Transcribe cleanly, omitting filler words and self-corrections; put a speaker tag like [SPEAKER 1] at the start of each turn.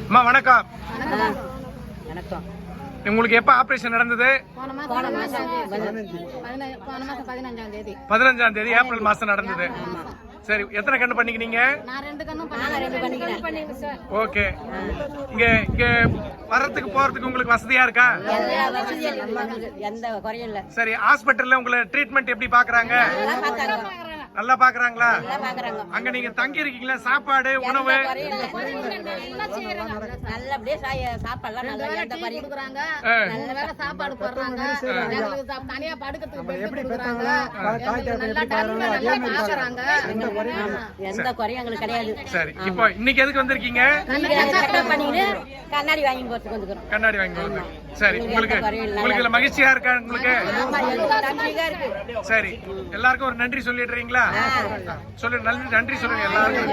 [SPEAKER 1] அம்மா வணக்கம்.
[SPEAKER 2] வணக்கம்.
[SPEAKER 1] உங்களுக்கு எப்ப ஆபரேஷன் நடந்தது?
[SPEAKER 2] போன மாசம்
[SPEAKER 1] 15ஆம் தேதி ஏப்ரல் மாசம் நடந்தது. சரி, எத்தனை கண்ணு பண்ணிக்கிறீங்க?
[SPEAKER 2] நான் 2 கண்ணும் பண்ணிக்கிறேன் சார்.
[SPEAKER 1] ஓகே. இங்க வர்றதுக்கு போறதுக்கு உங்களுக்கு வசதியா இருக்கா?
[SPEAKER 2] எந்த குறையும் இல்ல.
[SPEAKER 1] சரி, ஹாஸ்பிடல்ல உங்களை ட்ரீட்மெண்ட் எப்படி பாக்குறாங்க? நல்லா பாக்குறாங்களா? அங்க நீங்க தங்கி இருக்கீங்களா? சாப்பாடு உணவு
[SPEAKER 2] நல்லபடியா சாப்பாடுலாம் நல்லா எந்த குறையும் கொடுக்குறாங்க. நல்ல வேளை சாப்பாடு போடுறாங்க. தனியா படுக்கிறதுக்கு பெட் கொடுக்குறாங்க. நல்லா நல்லா பாக்குறாங்க. எந்த குறையும் எங்களுக்கு கிடையாது.
[SPEAKER 1] சரி, இப்போ இன்னைக்கு எதுக்கு வந்திருக்கீங்க?
[SPEAKER 2] கண்ணாடி வாங்கி போறதுக்கு வந்துக்கிறோம்.
[SPEAKER 1] கண்ணாடி வாங்கி போறது. சரி, உங்களுக்கு மகிழ்ச்சியா இருக்கா? உங்களுக்கு சரி, எல்லாருக்கும் ஒரு நன்றி சொல்லிடுறீங்களா? சொல்லு, நன்றி சொல்லுங்க எல்லாருக்கும்.